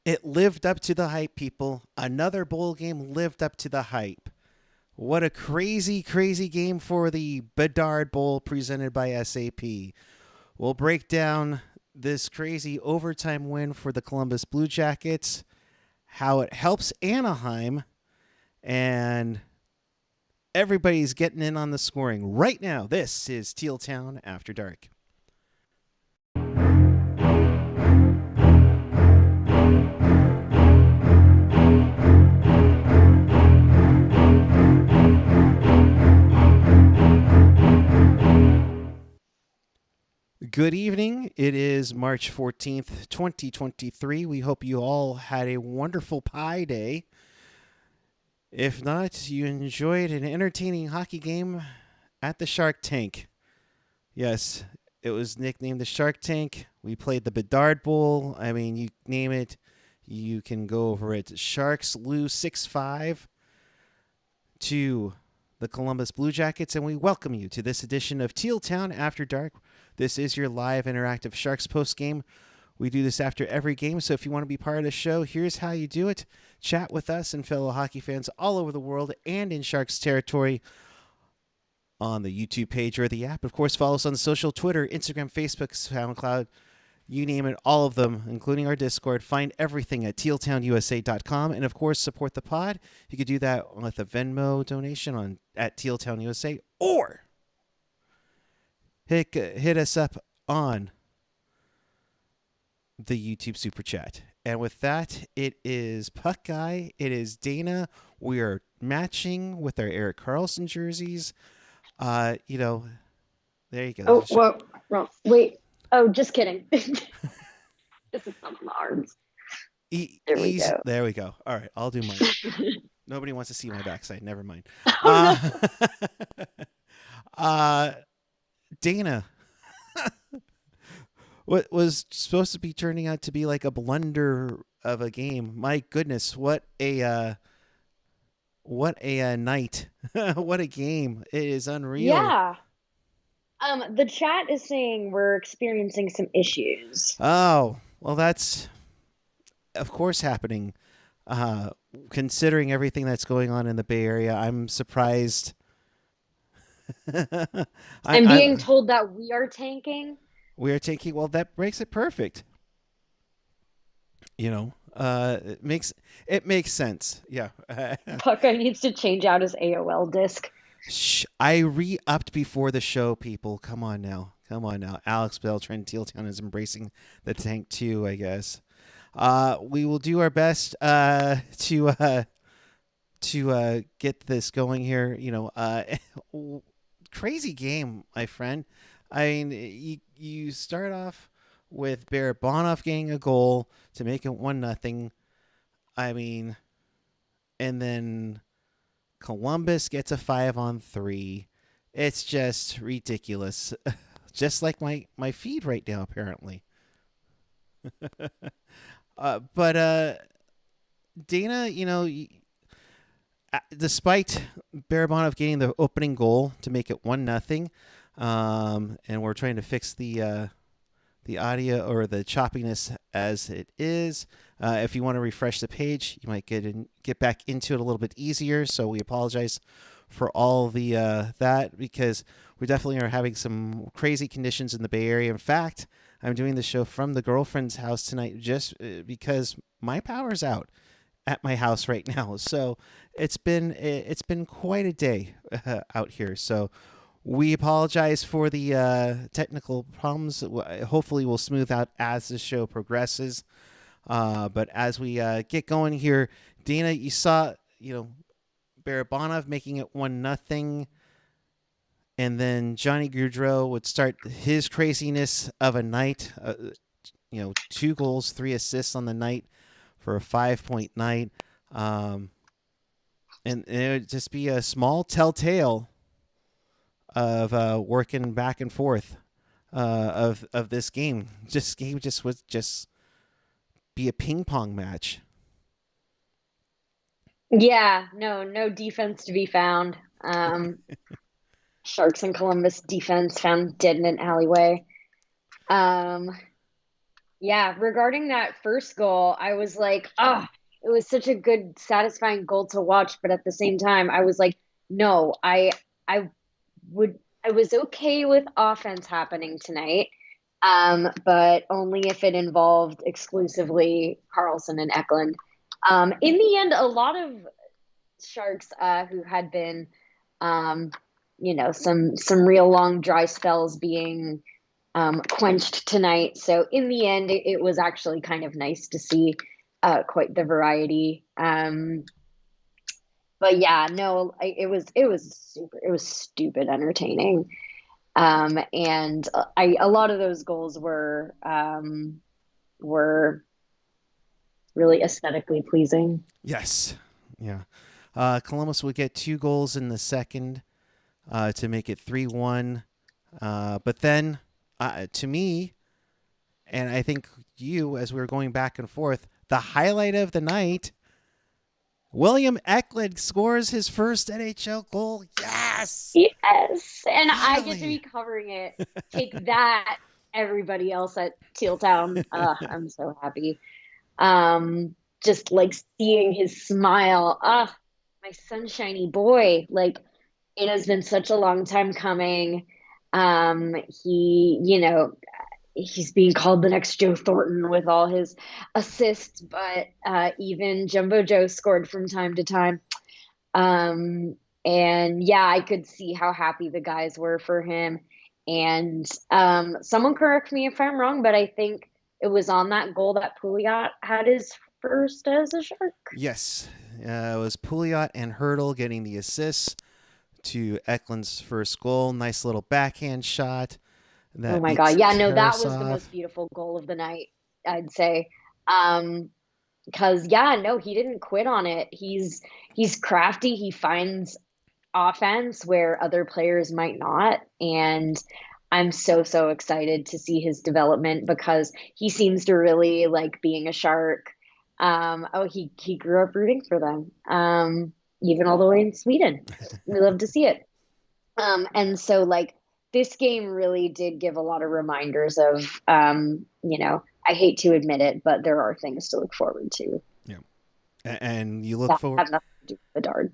It lived up to the hype, people. Another bowl game lived up to the hype. What a crazy, crazy game for the Bedard Bowl presented by SAP. We'll break down this crazy overtime win for the Columbus Blue Jackets, how it helps Anaheim, and everybody's getting in on the scoring right now. This is Teal Town After Dark. Good evening. It is March 14th, 2023. We hope you all had a wonderful Pi Day. If not, you enjoyed an entertaining hockey game at the Shark Tank. Yes, it was nicknamed the Shark Tank. We played the Bedard Bowl. I mean, you name it, you can go over it. Sharks lose 6-5 to the Columbus Blue Jackets, and we welcome you to this edition of Teal Town After Dark. This is your live interactive Sharks postgame. We do this after every game, so if you want to be part of the show, here's how you do it. Chat with us and fellow hockey fans all over the world and in Sharks territory on the YouTube page or the app. Of course, follow us on social, Twitter, Instagram, Facebook, SoundCloud, you name it, all of them, including our Discord. Find everything at tealtownusa.com. And, of course, support the pod. You could do that with a Venmo donation at tealtownusa, or hit us up on the YouTube Super Chat. And with that, it is Puck Guy. It is Dana. We are matching with our Erik Karlsson jerseys. There you go. Oh, well, wait. Oh, just kidding. This is on Mars. There we go. All right, I'll do mine. Nobody wants to see my backside. Never mind. Dana, what was supposed to be turning out to be like a blunder of a game. My goodness, what a night. What a game. It is unreal. Yeah. The chat is saying we're experiencing some issues. Oh, well, that's of course happening. Considering everything that's going on in the Bay Area, I'm surprised. I'm being told that we are tanking. We are tanking. Well, that makes it perfect. It makes sense. Yeah. Puckeye needs to change out his AOL disc. Shh, I re-upped before the show, people. Come on now. Alex Beltran, Teal Town is embracing the tank too, I guess. We will do our best to get this going here. Crazy game, my friend. I mean, you start off with Barabanov getting a goal to make it 1-0. I mean, and then Columbus gets a 5-on-3. It's just ridiculous. Just like my feed right now, apparently. But Dana, despite Barabanov getting the opening goal to make it 1-0, and we're trying to fix the audio or the choppiness as it is. If you want to refresh the page, you might get back into it a little bit easier. So we apologize for all the that, because we definitely are having some crazy conditions in the Bay Area. In fact, I'm doing the show from the girlfriend's house tonight just because my power's out at my house right now. So it's been quite a day out here. So we apologize for the technical problems. Hopefully we'll smooth out as the show progresses. But as we get going here, Dana, you saw, Barabanov making it 1-0. And then Johnny Gaudreau would start his craziness of a night. 2 goals, 3 assists on the night for a 5-point night. And it would just be a small telltale of working back and forth of this game. Game would just be a ping pong match. Yeah, no defense to be found. Sharks and Columbus defense found dead in an alleyway. Yeah, regarding that first goal, I was like, oh, it was such a good, satisfying goal to watch. But at the same time, I was like, no, I would, I was okay with offense happening tonight, but only if it involved exclusively Carlson and Eklund. In the end, a lot of Sharks who had been, um, some real long dry spells being quenched tonight. So in the end, it was actually kind of nice to see quite the variety. But yeah, no, it was stupid entertaining. And a lot of those goals were really aesthetically pleasing. Yes. Yeah. Columbus would get 2 goals in the second to make it 3-1. But then, to me, and I think you, as we were going back and forth, the highlight of the night, William Eklund scores his first NHL goal. Yes! Yes, and I get to be Finally! covering it. Take that, everybody else at Teal Town. I'm so happy. Just like seeing his smile. My sunshiny boy. Like it has been such a long time coming. He, he's being called the next Joe Thornton with all his assists, but even Jumbo Joe scored from time to time. Um, and yeah, I could see how happy the guys were for him. And someone correct me if I'm wrong, but I think it was on that goal that Pouliot had his first as a Shark. Yes. It was Pouliot and Hurdle getting the assists to Eklund's first goal. Nice little backhand shot Oh that my beats God. Yeah, no, that was the Tarasov. most beautiful goal of the night, I'd say. Because yeah, no, he didn't quit on it. He's crafty. He finds offense where other players might not. And I'm so excited to see his development because he seems to really like being a Shark. He grew up rooting for them, even all the way in Sweden. We love to see it. And so like this game really did give a lot of reminders of, I hate to admit it, but there are things to look forward to Yeah. And you look that forward. have nothing to do with Bedard.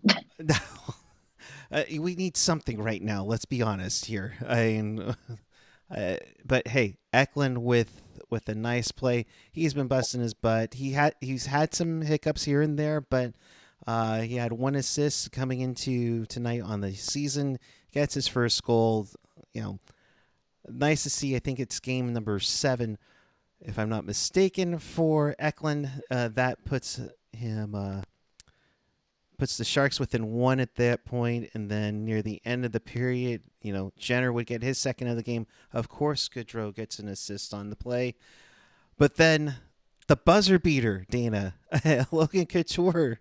We need something right now. Let's be honest here. I mean, but hey, Eklund with a nice play. He's been busting his butt. He's had some hiccups here and there, but he had 1 assist coming into tonight on the season. Gets his first goal. You know, nice to see. I think it's game number 7, if I'm not mistaken, for Eklund. That puts the Sharks within 1 at that point, and then near the end of the period, Jenner would get his second of the game. Of course, Gaudreau gets an assist on the play, but then the buzzer beater, Dana, Logan Couture.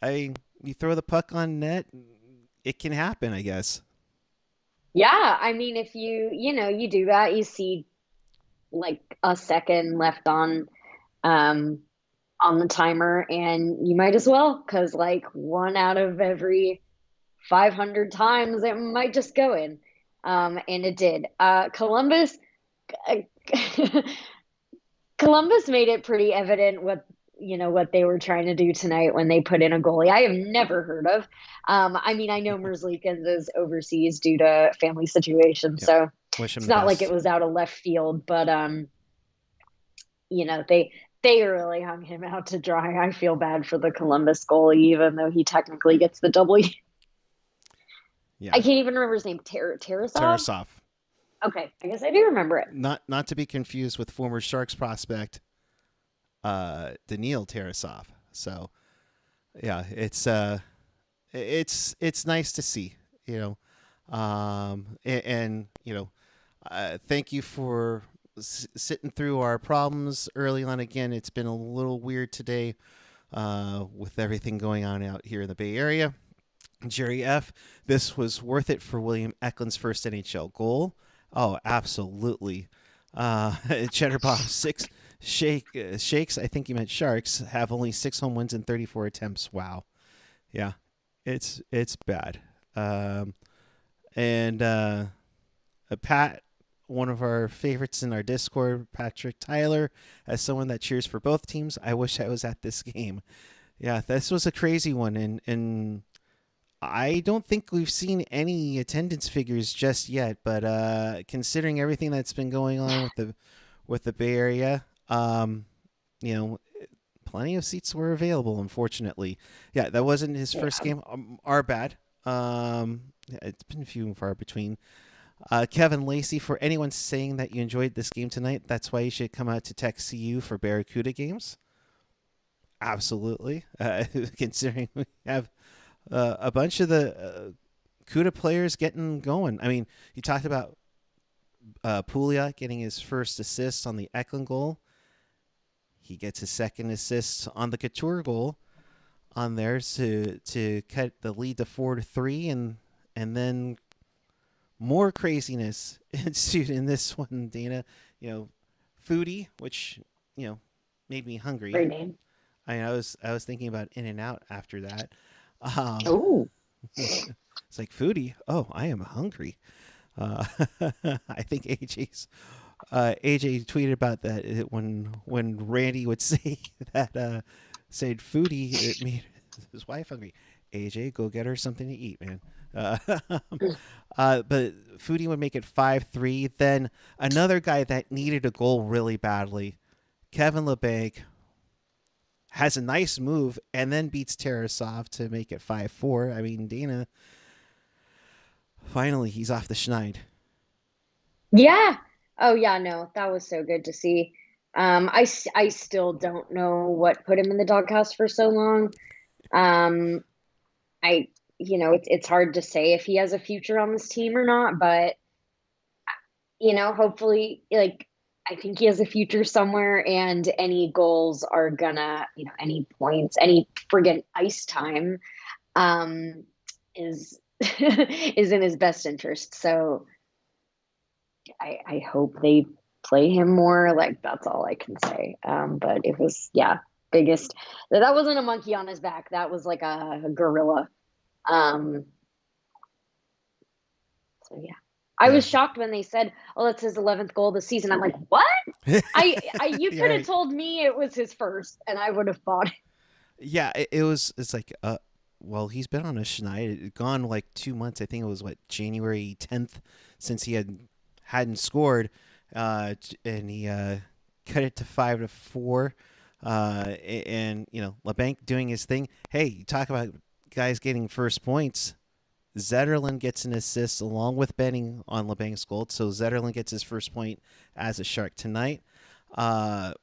I mean, you throw the puck on net, it can happen, I guess. Yeah, I mean, if you do that, you see like a second left um on the timer, and you might as well, because like one out of every 500 times it might just go in. And it did. Uh, Columbus made it pretty evident what they were trying to do tonight when they put in a goalie I have never heard of. I mean, I know Merzlikins is overseas due to family situation, Yep. so Wish him it's the not like it best. was out of left field, but they really hung him out to dry. I feel bad for the Columbus goalie, even though he technically gets the W. I Yeah. can't even remember his name. Tarasov? Tarasov. Okay, I guess I do remember it. Not to be confused with former Sharks prospect Daniil Tarasov. So yeah, it's nice to see, and thank you for sitting through our problems early on. Again, it's been a little weird today with everything going on out here in the Bay Area. Jerry F., this was worth it for William Eklund's first NHL goal. Oh, absolutely. Cheddar Bob 6 Shakes, I think you meant Sharks, have only 6 home wins in 34 attempts. Wow. Yeah, it's bad. And Pat one of our favorites in our Discord, Patrick Tyler, as someone that cheers for both teams. I wish I was at this game. Yeah, this was a crazy one, and I don't think we've seen any attendance figures just yet. But considering everything that's been going on with the Bay Area, you know, plenty of seats were available. Unfortunately, yeah, that wasn't his first Yeah. game. Our bad. Yeah, it's been few and far between. Kevin Lacey, for anyone saying that you enjoyed this game tonight, that's why you should come out to Tech CU for Barracuda games. Absolutely. Considering we have a bunch of the CUDA players getting going. I mean, you talked about Puglia getting his first assist on the Eklund goal. He gets his second assist on the Couture goal on there to cut the lead to 4-3, and then more craziness ensued in this one, Dana. Foodie, which made me hungry. Great name. I was thinking about In and Out after that. Um, Oh, it's like Foodie. Oh, I am hungry. Uh, I think AJ tweeted about that when Randy would say that said Foodie, it made his wife hungry. AJ, go get her something to eat, man. Uh, but Foodie would make it 5-3. Then another guy that needed a goal really badly, Kevin LeBanc, has a nice move and then beats Tarasov to make it 5-4. I mean, Dana, finally, he's off the schneid. yeah. Oh, yeah. No, that was so good to see. I still don't know what put him in the doghouse for so long. Um, it's hard to say if he has a future on this team or not, but hopefully, like, I think he has a future somewhere, and any goals are gonna, any points, any friggin' ice time, um, is is in his best interest. So I hope they play him more. Like, that's all I can say. But it was, yeah, biggest. That wasn't a monkey on his back. That was like a gorilla. Um, so yeah. I Yeah. was shocked when they said, "Oh, that's his 11th goal this season." I'm like, "What?" You Yeah, could have right. told me it was his first, and I would have bought it. Yeah, it's like well, he's been on a schneid. It gone like 2 months. I think it was what, January 10th, since he hadn't scored, and he cut it to 5-4. And LeBanc doing his thing. Hey, you talk about guys getting first points. Zetterlund gets an assist along with betting on LeBanc's goal, so Zetterlund gets his first point as a Shark tonight. Uh,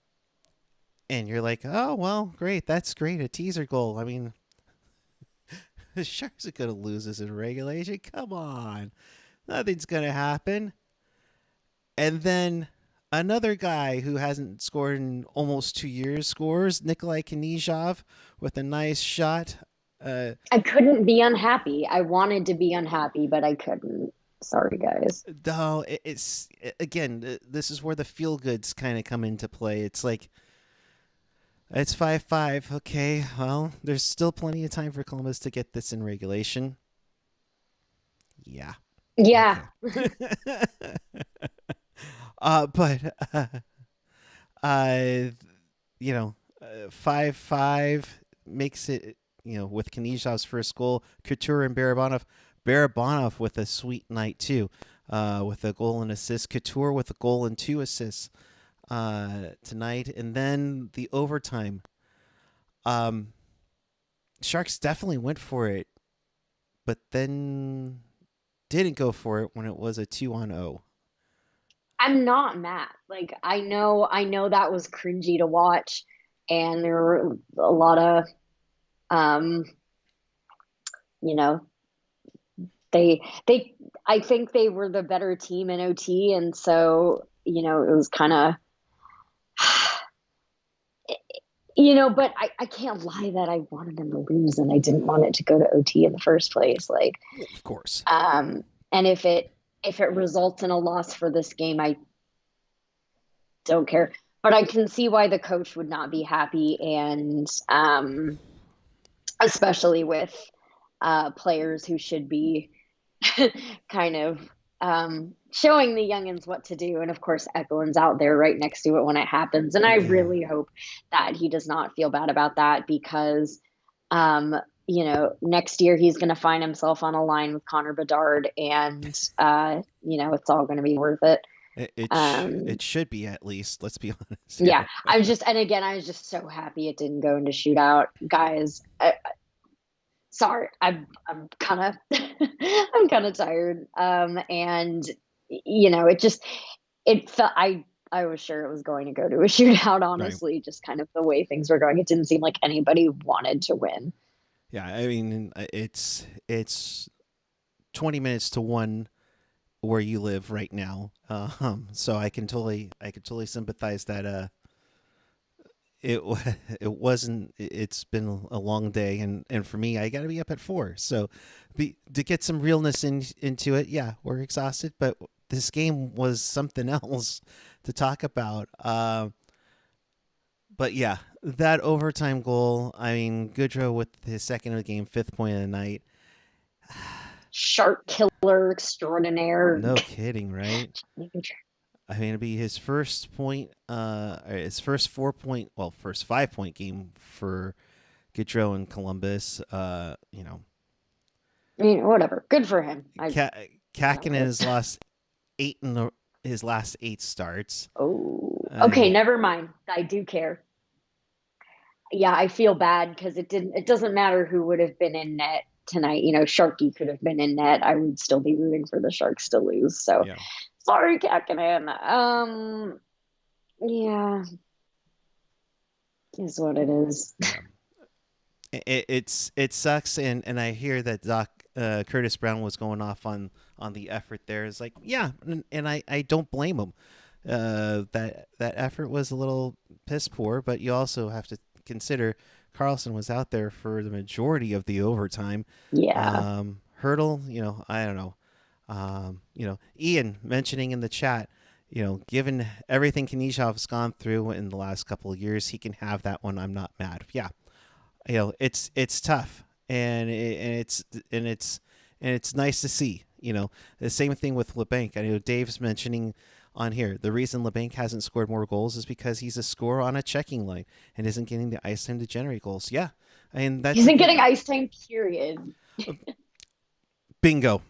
and you're like, oh well, great, that's great, a teaser goal. I mean, the Sharks are gonna lose this in regulation. Come on, nothing's gonna happen. And then another guy who hasn't scored in almost 2 years scores. Nikolai Knizhov with a nice shot. Uh, I couldn't be unhappy. I wanted to be unhappy, but I couldn't. Sorry, guys. no, it's again. This is where the feel goods kind of come into play. It's like it's 5-5. Okay, well, there's still plenty of time for Columbus to get this in regulation. Yeah. Yeah. Okay. But uh, 5-5 makes it. With Kanizhov's first goal, Couture and Barabanov with a sweet night too, with a goal and assist. Couture with a goal and 2 assists tonight, and then the overtime. Um, Sharks definitely went for it, but then didn't go for it when it was a 2-0. I'm not mad. Like, I know that was cringy to watch, and there were a lot of um, you know, they I think they were the better team in OT, and so, it was kind of but I can't lie that I wanted them to lose, and I didn't want it to go to OT in the first place. Like, Well, of course. and if it results in a loss for this game, I don't care. But I can see why the coach would not be happy, and especially with players who should be kind of showing the youngins what to do. And of course, Eklund's out there right next to it when it happens. And I Yeah. really hope that he does not feel bad about that because, um, next year he's going to find himself on a line with Connor Bedard, and it's all going to be worth it. It should be, at least. Let's be honest. Yeah, I was just so happy it didn't go into shootout, guys. Sorry, I'm kind of I'm kind of tired. And it felt I was sure it was going to go to a shootout. Right. Honestly, just kind of the way things were going, it didn't seem like anybody wanted to win. Yeah. I mean, it's 20 minutes to one where you live right now. So I can totally sympathize that. It it wasn't. It's been a long day, and for me, I got to be up at 4. So, to get some realness into it. Yeah, we're exhausted, but this game was something else to talk about. But yeah, that overtime goal. I mean, Gaudreau with his second of the game, 5th point of the night. Shark killer extraordinaire. No kidding, right? I mean, it'd be his first point, his first 4 point, well, first 5 point game for Gaudreau in Columbus. I mean, whatever. Good for him. Kakinen has lost 8 in his last 8 starts. Oh, okay. Never mind. I do care. Yeah, I feel bad because it doesn't matter who would have been in net tonight. Sharky could have been in net. I would still be rooting for the Sharks to lose. So yeah. Sorry, Kakinen. Yeah, is what it is. Yeah. It sucks, and I hear that Curtis Brown was going off on the effort there. It's like, yeah, and I don't blame him. That effort was a little piss poor, but you also have to consider Carlson was out there for the majority of the overtime. Yeah. Hurdle, I don't know. Ian mentioning in the chat, given everything Knizhov's gone through in the last couple of years, he can have that one. I'm not mad. Yeah, it's tough, and it's nice to see. The same thing with LeBanc. I know Dave's mentioning on here the reason LeBanc hasn't scored more goals is because he's a scorer on a checking line and isn't getting the ice time to generate goals. Yeah, I mean he isn't getting ice time. Period. Bingo.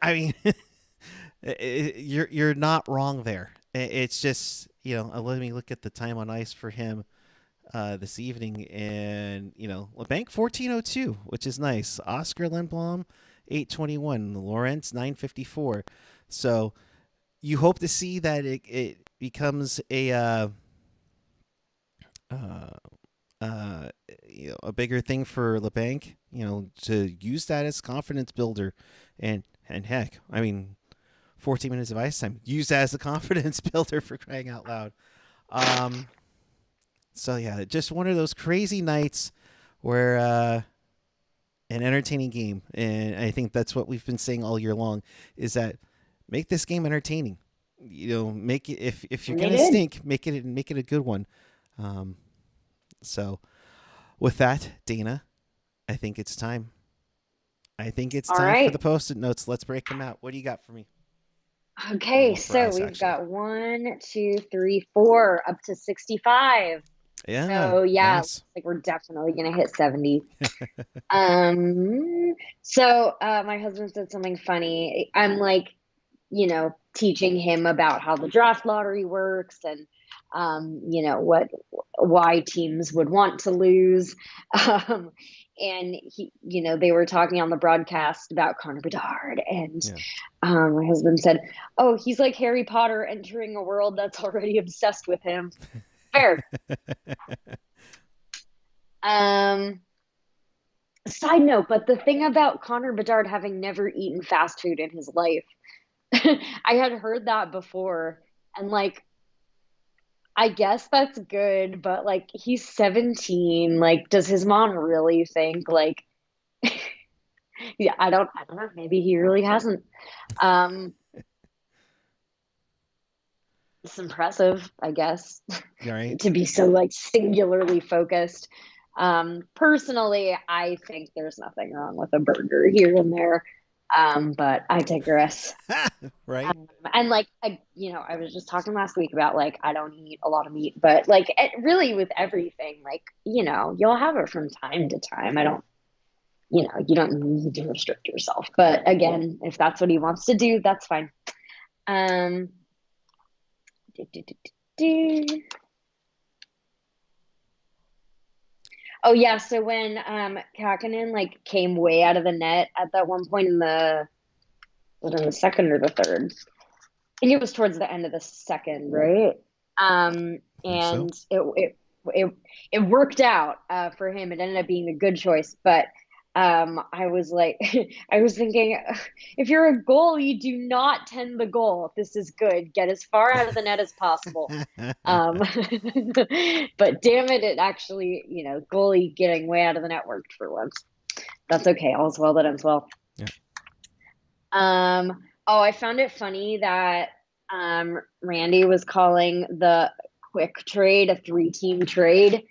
I mean, you're not wrong there. It's just let me look at the time on ice for him this evening, and LeBanc 14:02, which is nice. Oscar Lindblom 8:21, Lawrence 9:54. So you hope to see that it becomes a bigger thing for LeBanc, to use that as confidence builder, and heck, I mean, 14 minutes of ice time, use that as a confidence builder, for crying out loud. So yeah, just one of those crazy nights where an entertaining game, and I think that's what we've been saying all year long, is that make this game entertaining. Make it, if you're gonna stink, make it a good one. So with that, Dana, I think it's time. For the Post-it notes. Let's break them out. What do you got for me? Okay, so we've got 1, 2, 3, 4, up to 65. Yeah. So yeah, nice. like we're definitely gonna hit 70. So my husband said something funny. I'm like, teaching him about how the draft lottery works, and why teams would want to lose. And he, they were talking on the broadcast about Connor Bedard, and my husband said, "Oh, he's like Harry Potter entering a world that's already obsessed with him." Fair. Side note, but the thing about Connor Bedard having never eaten fast food in his life, I had heard that before, and like, I guess that's good, but like, he's 17. Like, does his mom really think like, yeah, I don't know. Maybe he really hasn't. It's impressive, I guess, Right. to be so like singularly focused. Personally, I think there's nothing wrong with a burger here and there. But I digress. Right? And like I was just talking last week about like I don't eat a lot of meat, but like really with everything, like you'll have it from time to time. I don't, you don't need to restrict yourself. But again, if that's what he wants to do, that's fine. Um, do, do, do, do, do. Oh yeah, so when Kakinen like came way out of the net at that one point in was it in the second or the third? I think it was towards the end of the second, right? I think so. And it worked out for him. It ended up being a good choice, but I was like, I was thinking, if you're a goalie, do not tend the goal. If this is good, get as far out of the net as possible. Um, but damn it, it actually, goalie getting way out of the net worked for once. That's okay. All's well that ends well. Yeah. Oh, I found it funny that Randy was calling the quick trade a 3-team trade.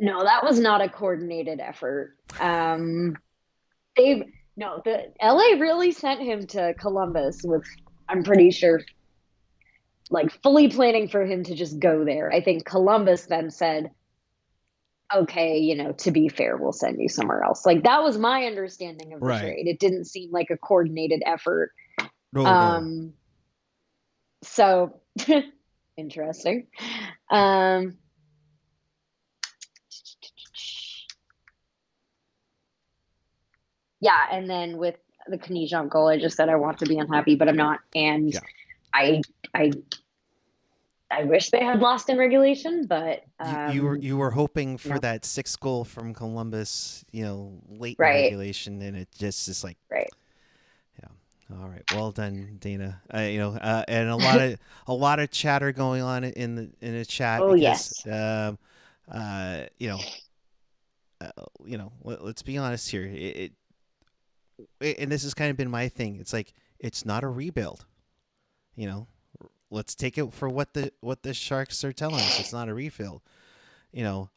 No, that was not a coordinated effort. They no, the LA really sent him to Columbus with, I'm pretty sure, like fully planning for him to just go there. I think Columbus then said, okay, to be fair, we'll send you somewhere else. Like that was my understanding of the Right. trade. It didn't seem like a coordinated effort. No, no. Um, so interesting. Um, yeah, and then with the Knižov goal, I just said I want to be unhappy, but I'm not. And Yeah. I I I wish they had lost in regulation, but You were hoping for no, that sixth goal from Columbus, late in right, regulation, and it just is like, right. yeah. All right, well done, Dana. And a lot of chatter going on in the chat Oh because, yes, uh, you know, let's be honest here. And this has kind of been my thing. It's like it's not a rebuild. You know, let's take it for what the Sharks are telling us. It's not a refill. You know,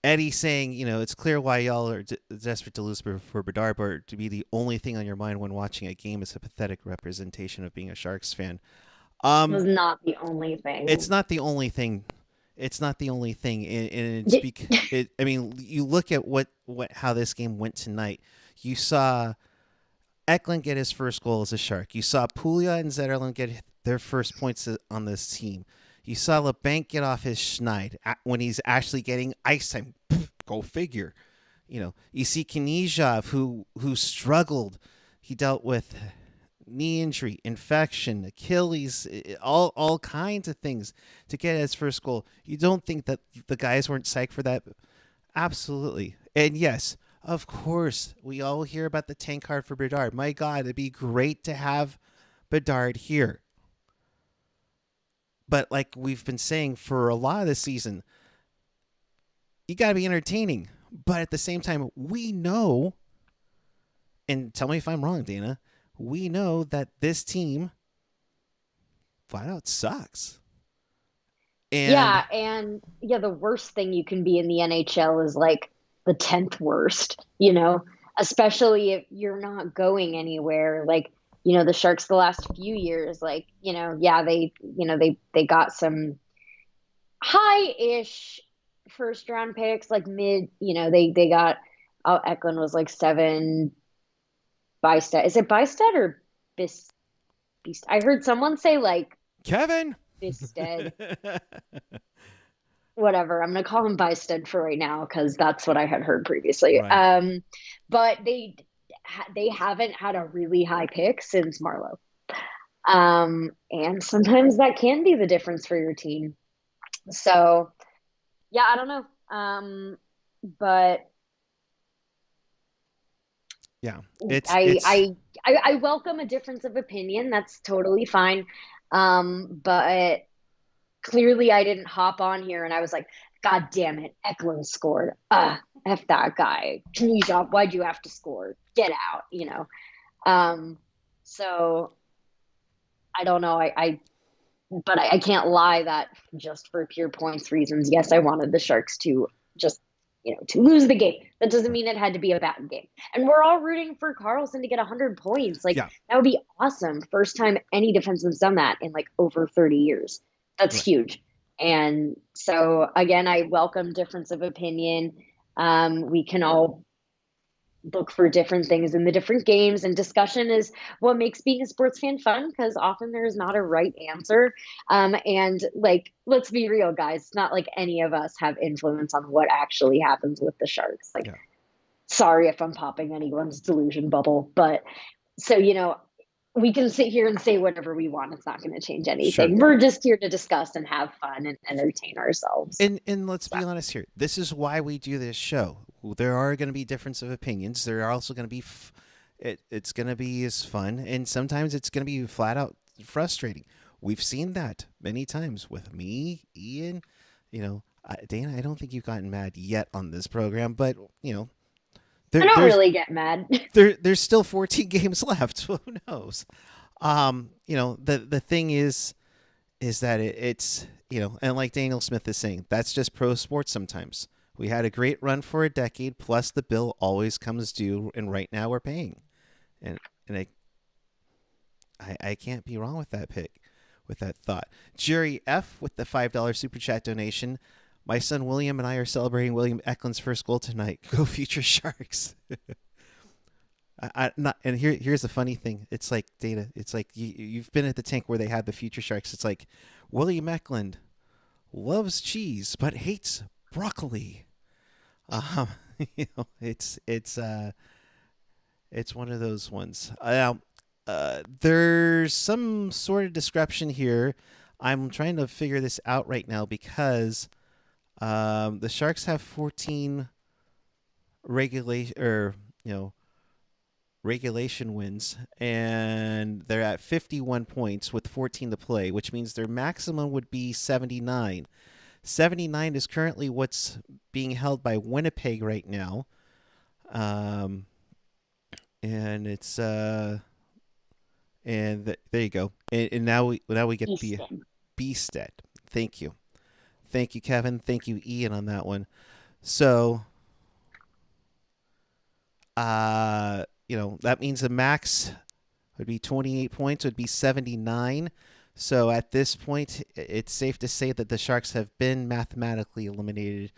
Eddie saying, it's clear why y'all are desperate to lose for Bedard, but to be the only thing on your mind when watching a game is a pathetic representation of being a Sharks fan. it was Um, not the only it's thing. not the only thing. It's not the only thing, and it's it. I mean, you look at what how this game went tonight. You saw Eklund get his first goal as a Shark. You saw Puglia and Zetterlund get their first points on this team. You saw LeBanc get off his schneid when he's actually getting ice time. Go figure. You see Knižov who struggled. He dealt with knee injury, infection, Achilles, all kinds of things to get his first goal. You don't think that the guys weren't psyched for that? Absolutely. And yes, of course, we all hear about the tank card for Bedard. My God, it'd be great to have Bedard here. But like we've been saying for a lot of the season, you got to be entertaining. But at the same time, we know, and tell me if I'm wrong, Dana, we know that this team flat out sucks. And Yeah, and yeah, the worst thing you can be in the NHL is like the 10th worst, especially if you're not going anywhere. Like, the Sharks the last few years, like, yeah, they got some high-ish first round picks, like mid, they got Eklund was like 7. Bystad. Is it Bystad or Bis Beast? I heard someone say like Kevin. Bisted. Whatever. I'm gonna call him Bysted for right now because that's what I had heard previously. Right. But they haven't had a really high pick since Marlowe. And sometimes that can be the difference for your team. So yeah, I don't know. But Yeah. It's I it's I I welcome a difference of opinion. That's totally fine. But clearly I didn't hop on here and I was like, God damn it, Eklund scored. F that guy. Knižov, why'd you have to score? Get out. So I don't know. But I can't lie that just for pure points reasons, yes, I wanted the Sharks to just, to lose the game. That doesn't mean it had to be a bad game. And we're all rooting for Karlsson to get 100 points. Like, Yeah. that would be awesome. First time any defenseman's done that in like over 30 years. That's Right. huge. And so, again, I welcome difference of opinion. We can all look for different things in the different games, and discussion is what makes being a sports fan fun, because often there is not a right answer. And like, let's be real, guys, it's not like any of us have influence on what actually happens with the Sharks. Like, Yeah. sorry if I'm popping anyone's delusion bubble, but so, we can sit here and say whatever we want. It's not going to change anything. Sure. We're just here to discuss and have fun and entertain ourselves. And let's be honest here. This is why we do this show. There are going to be difference of opinions. There are also going to be it's going to be as fun, and sometimes it's going to be flat out frustrating. We've seen that many times with me, Ian. Dana, I don't think you've gotten mad yet on this program, but I don't really get mad. There's still 14 games left. Who knows? The thing is that it's and like Daniel Smith is saying, that's just pro sports sometimes. We had a great run for a decade, plus the bill always comes due, and right now we're paying. And I can't be wrong with that pick, with that thought. Jerry F. with the $5 super chat donation. My son William and I are celebrating William Eklund's first goal tonight. Go Future Sharks. Here's the funny thing. It's like, Dana, it's like you've been at the tank where they had the Future Sharks. It's like William Eklund loves cheese but hates broccoli. It's one of those ones. There's some sort of discrepancy here. I'm trying to figure this out right now because the Sharks have 14 regulation wins, and they're at 51 points with 14 to play, which means their maximum would be 79. 79 is currently what's being held by Winnipeg right now. And it's there you go. And now we get the Beasted. Thank you, Kevin. Thank you, Ian, on that one. So, that means the max would be 28 points. Would be 79. So at this point, it's safe to say that the Sharks have been mathematically eliminated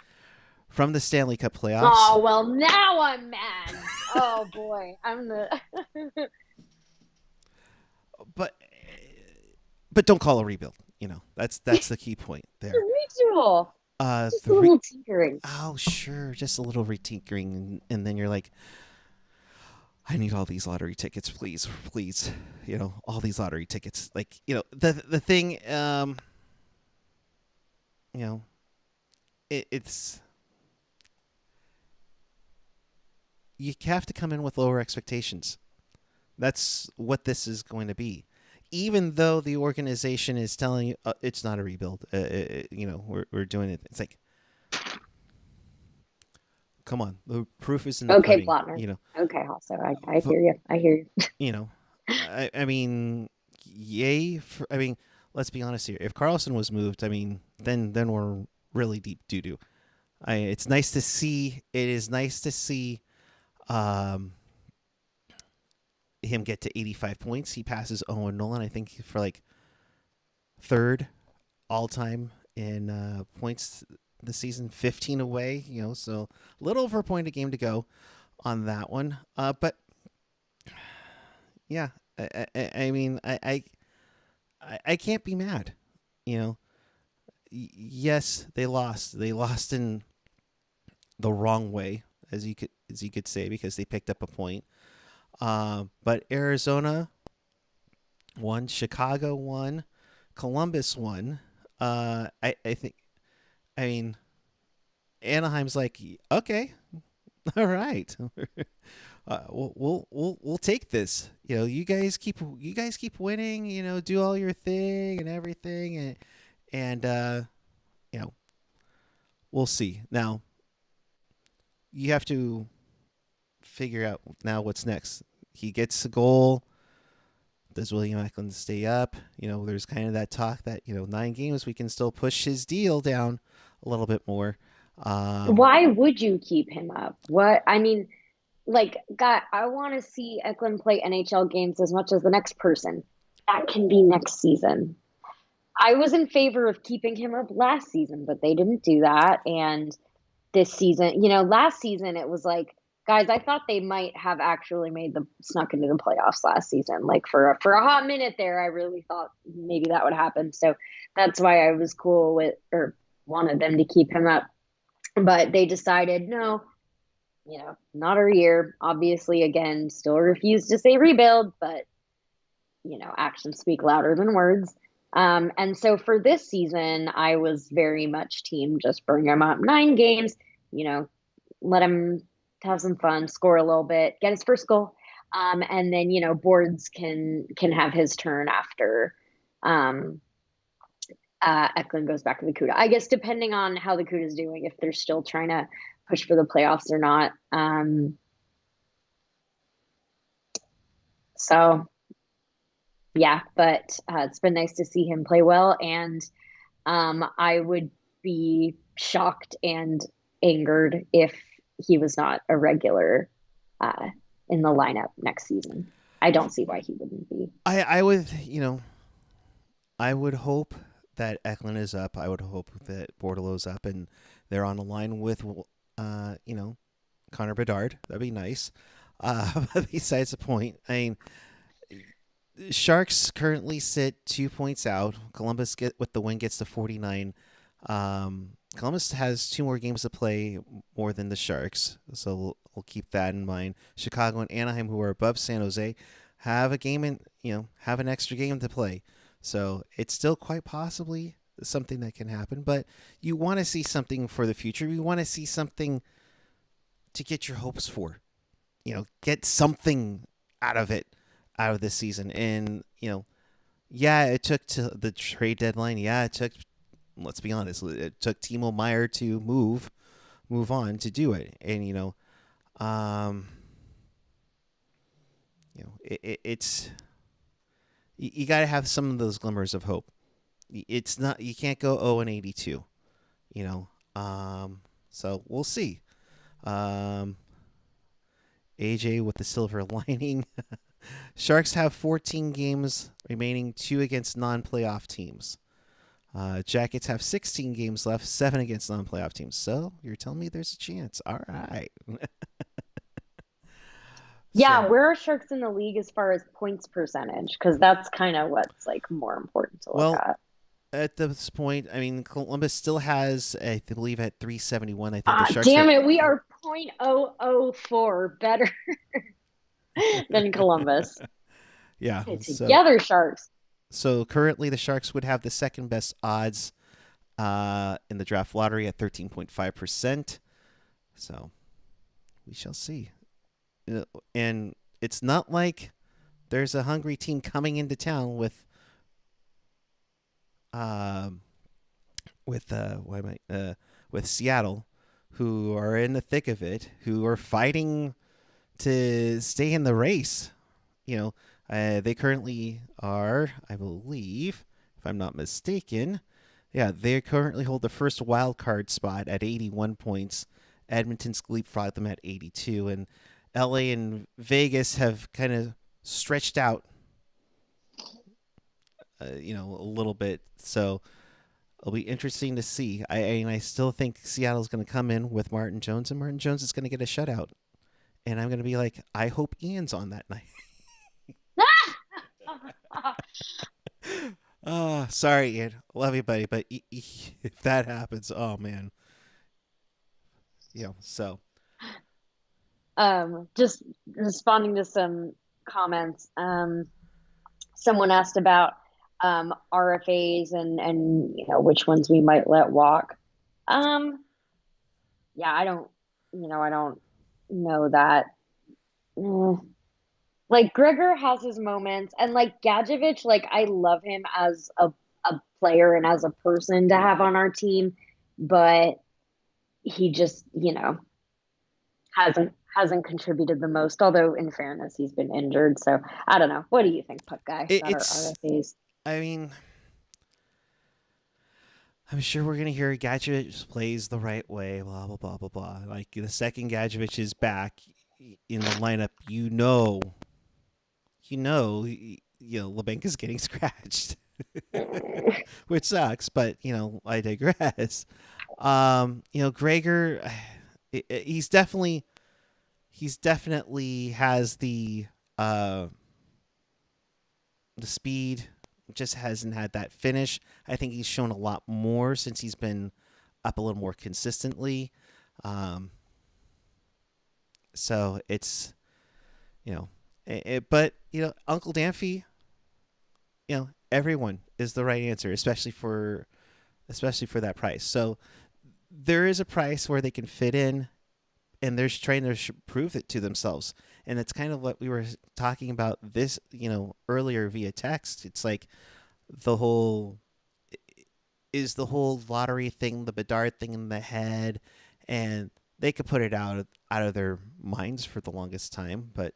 from the Stanley Cup playoffs. Oh, well, now I'm mad. Oh, boy. But don't call a rebuild. That's the key point there. Regional. Just a little tinkering. Oh, sure. Just a little retinkering. And then you're like, I need all these lottery tickets, please. All these lottery tickets. Like, the thing, it's, you have to come in with lower expectations. That's what this is going to be. Even though the organization is telling you it's not a rebuild, we're doing it. It's like, come on, the proof is in the pudding. Plotner. Okay, also, I hear you. I mean, yay! Let's be honest here. If Karlsson was moved, then we're really deep doo doo. It's nice to see. It is nice to see him get to 85 points. He passes Owen Nolan, I think, for like third all time in points this season. 15 away, so a little over a point a game to go on that one. But yeah, I can't be mad. Yes, they lost. They lost in the wrong way, as you could say, because they picked up a point. But Arizona won, Chicago won, Columbus won. I think, Anaheim's like, okay, all right, we'll take this. You guys keep winning. Do all your thing and everything, and we'll see. Now, you have to figure out now what's next. He gets a goal. Does William Eklund stay up? There's kind of that talk that 9 games we can still push his deal down a little bit more. Why would you keep him up? What I mean, like, God, I want to see Eklund play NHL games as much as the next person. That can be next season. I was in favor of keeping him up last season, but they didn't do that. And this season, last season it was like, guys, I thought they might have actually snuck into the playoffs last season. Like for a hot minute there, I really thought maybe that would happen. So that's why I was cool with or wanted them to keep him up. But they decided no, not our year. Obviously, again, still refuse to say rebuild, but actions speak louder than words. And so for this season, I was very much team just bring him up 9 games, let him have some fun, score a little bit, get his first goal. And then, Boards can have his turn after Eklund goes back to the Kuhre. I guess depending on how the Kuhre is doing, if they're still trying to push for the playoffs or not. So yeah, but it's been nice to see him play well, and I would be shocked and angered if he was not a regular in the lineup next season. I don't see why he wouldn't be. I would, I would hope that Eklund is up. I would hope that Bordelot's up and they're on a line with, Connor Bedard. That'd be nice. But besides the point, I mean, Sharks currently sit 2 points out. Columbus with the win gets to 49. Columbus has 2 more games to play more than the Sharks, so we'll keep that in mind. Chicago and Anaheim, who are above San Jose, have a game and have an extra game to play. So it's still quite possibly something that can happen. But you want to see something for the future. You want to see something to get your hopes for. Get something out of it, out of this season. And yeah, it took to the trade deadline. Yeah, it took. Let's be honest. It took Timo Meier to move on to do it. And it's you got to have some of those glimmers of hope. It's not you can't go 0-82. So we'll see. AJ with the silver lining. Sharks have 14 games remaining, 2 against non-playoff teams. Jackets have 16 games left, 7 against non-playoff teams. So you're telling me there's a chance. All right. Yeah, where are Sharks in the league as far as points percentage? Because that's kind of what's like more important to look at. At this point, I mean, Columbus still has, I believe, at 371. I think the Sharks. Damn it, we are .004 better than Columbus. Yeah, together, Sharks. So currently, the Sharks would have the second best odds in the draft lottery at 13.5%. So we shall see. And it's not like there's a hungry team coming into town with Seattle, who are in the thick of it, who are fighting to stay in the race. They currently are, I believe, if I'm not mistaken, they currently hold the first wild card spot at 81 points. Edmonton's leapfrogged them at 82, and LA and Vegas have kind of stretched out, a little bit. So it'll be interesting to see. I still think Seattle's going to come in with Martin Jones, and Martin Jones is going to get a shutout. And I'm going to be like, I hope Ian's on that night. Sorry, Ian. Love you, buddy. But if that happens, oh, man. So. Just responding to some comments. Someone asked about RFAs and which ones we might let walk. I don't know that. Like Gregor has his moments, and like Gadjevich, like I love him as a player and as a person to have on our team, but he just hasn't contributed the most. Although in fairness, he's been injured, so I don't know. What do you think, Puck Guy? It's RFAs. I mean, I'm sure we're gonna hear Gadjevich plays the right way, blah blah blah blah blah. Like the second Gadjevich is back in the lineup, Labenka's getting scratched, which sucks. But I digress. Gregor, he's definitely has the speed, just hasn't had that finish. I think he's shown a lot more since he's been up a little more consistently. Um, so it's but Uncle Danfy, everyone is the right answer, especially for that price. So there is a price where they can fit in, and they're trying to prove it to themselves. And it's kind of what we were talking about this, earlier via text. It's like the whole is the whole lottery thing, the Bedard thing in the head, and they could put it out of their minds for the longest time, but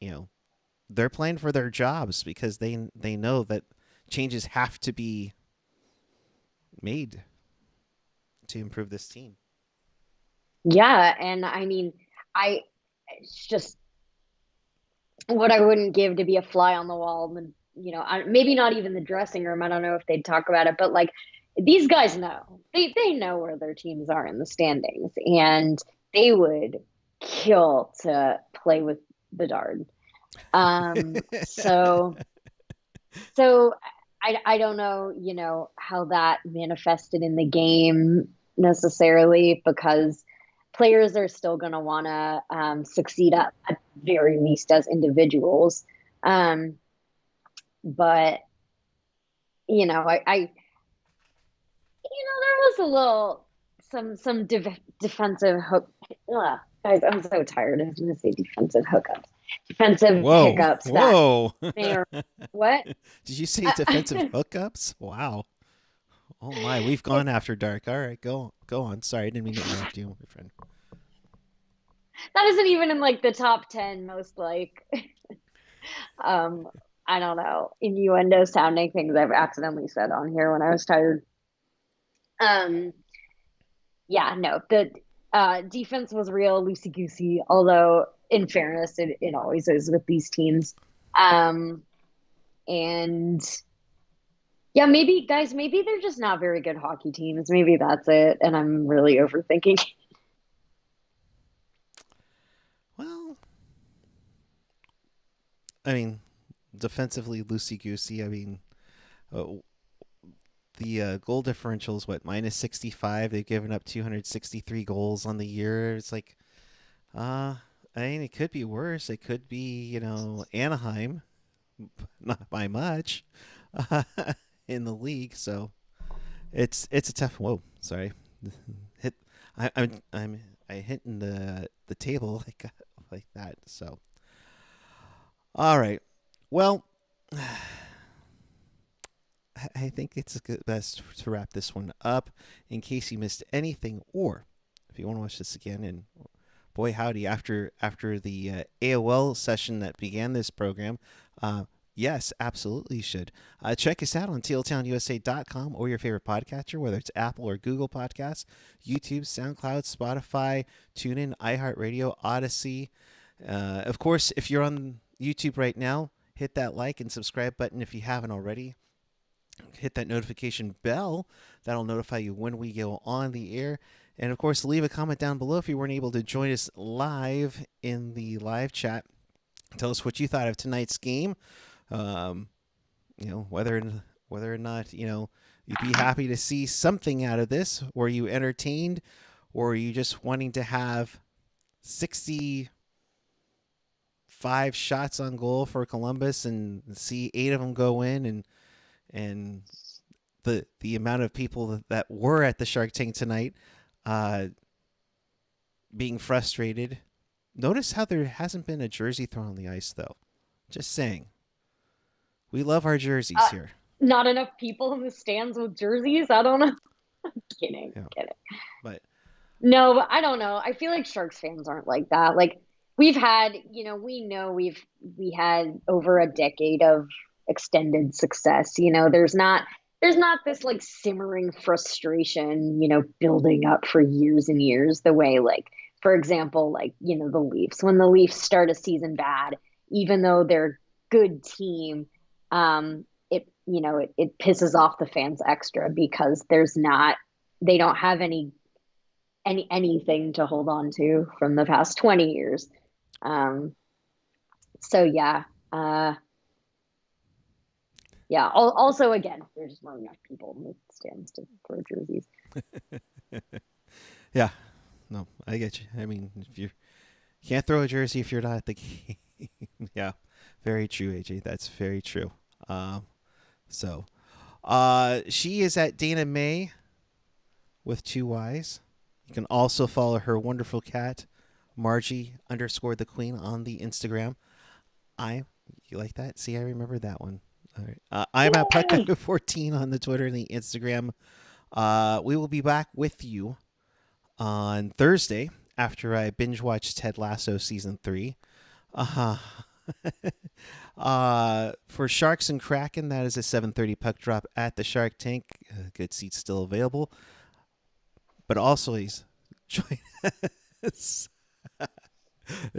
you know they're playing for their jobs because they know that changes have to be made to improve this team. Yeah, and I mean, I it's just what I wouldn't give to be a fly on the wall. And maybe not even the dressing room. I don't know if they'd talk about it, but like these guys know they know where their teams are in the standings, and they would kill to play with Bedard. So so I don't know, how that manifested in the game necessarily, because players are still going to want to succeed at very least as individuals. Um, but there was a little some defensive hook. Ugh, guys, I'm so tired. I was going to say defensive hookups, defensive Whoa, hiccups that whoa! may or what. Did you say defensive hookups? Wow. Oh my, we've gone after dark. All right, go on. Sorry, I didn't mean to interrupt you, my friend. That isn't even in like the top 10 most like um I don't know, innuendo sounding things I've accidentally said on here when I was tired. Um yeah, no, the defense was real loosey goosey, although in fairness it always is with these teams. Um and yeah, maybe guys, maybe they're just not very good hockey teams. Maybe that's it, and I'm really overthinking. Well, I mean, defensively loosey goosey. I mean, uh, the goal differential is what, -65. They've given up 263 goals on the year. It's like, I mean, it could be worse. It could be, Anaheim, not by much, uh, in the league. So it's a tough. Whoa, sorry, hit. I hitting the table like that. So all right. Well, I think it's best to wrap this one up in case you missed anything, or if you want to watch this again. And boy, howdy, after the AOL session that began this program, yes, absolutely you should. Check us out on tealtownusa.com or your favorite podcatcher, whether it's Apple or Google Podcasts, YouTube, SoundCloud, Spotify, TuneIn, iHeartRadio, Odyssey. Of course, if you're on YouTube right now, hit that like and subscribe button if you haven't already. Hit that notification bell. That'll notify you when we go on the air. And of course, leave a comment down below if you weren't able to join us live in the live chat. Tell us what you thought of tonight's game. Whether or not you'd be happy to see something out of this. Were you entertained, or are you just wanting to have 65 shots on goal for Columbus and see 8 of them go in, and the amount of people that were at the Shark Tank tonight being frustrated? Notice how there hasn't been a jersey thrown on the ice, though. Just saying. We love our jerseys here. Not enough people in the stands with jerseys. I don't know. Kidding, Yeah. kidding. But No, but I don't know. I feel like Sharks fans aren't like that. Like we've had, we had over a decade of extended success. There's not there's not this like simmering frustration, building up for years and years the way like, for example, like, the Leafs. When the Leafs start a season bad, even though they're a good team, it pisses off the fans extra because they don't have anything to hold on to from the past 20 years. Um, so yeah. Yeah. Also, again, there's just not enough people in the stands to throw jerseys. Yeah. No, I get you. I mean, if you can't throw a jersey if you're not at the game. Yeah. Very true, AJ. That's very true. So, she is at Dana May with 2 Y's. You can also follow her wonderful cat, Margie_the Queen on the Instagram. You like that? See, I remember that one. All right. I'm at Yay! Puckguy14 on the Twitter and the Instagram. We will be back with you on Thursday after I binge watch Ted Lasso season 3. Uh-huh. For Sharks and Kraken, that is a 7:30 puck drop at the Shark Tank. Good seats still available. But also, please join us.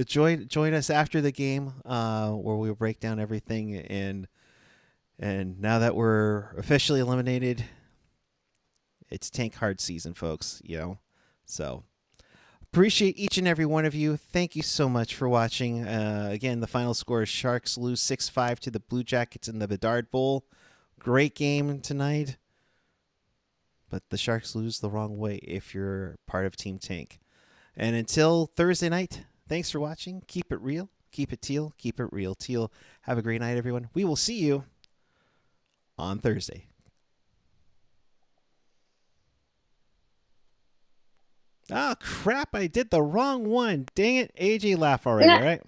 join us after the game, where we'll break down everything. And now that we're officially eliminated, it's tank hard season, folks. So appreciate each and every one of you. Thank you so much for watching. Again, the final score is Sharks lose 6-5 to the Blue Jackets in the Bedard Bowl. Great game tonight. But the Sharks lose the wrong way if you're part of Team Tank. And until Thursday night, thanks for watching. Keep it real. Keep it teal. Keep it real. Teal. Have a great night, everyone. We will see you on Thursday. Ah, crap. I did the wrong one. Dang it. AJ, laugh already, all right?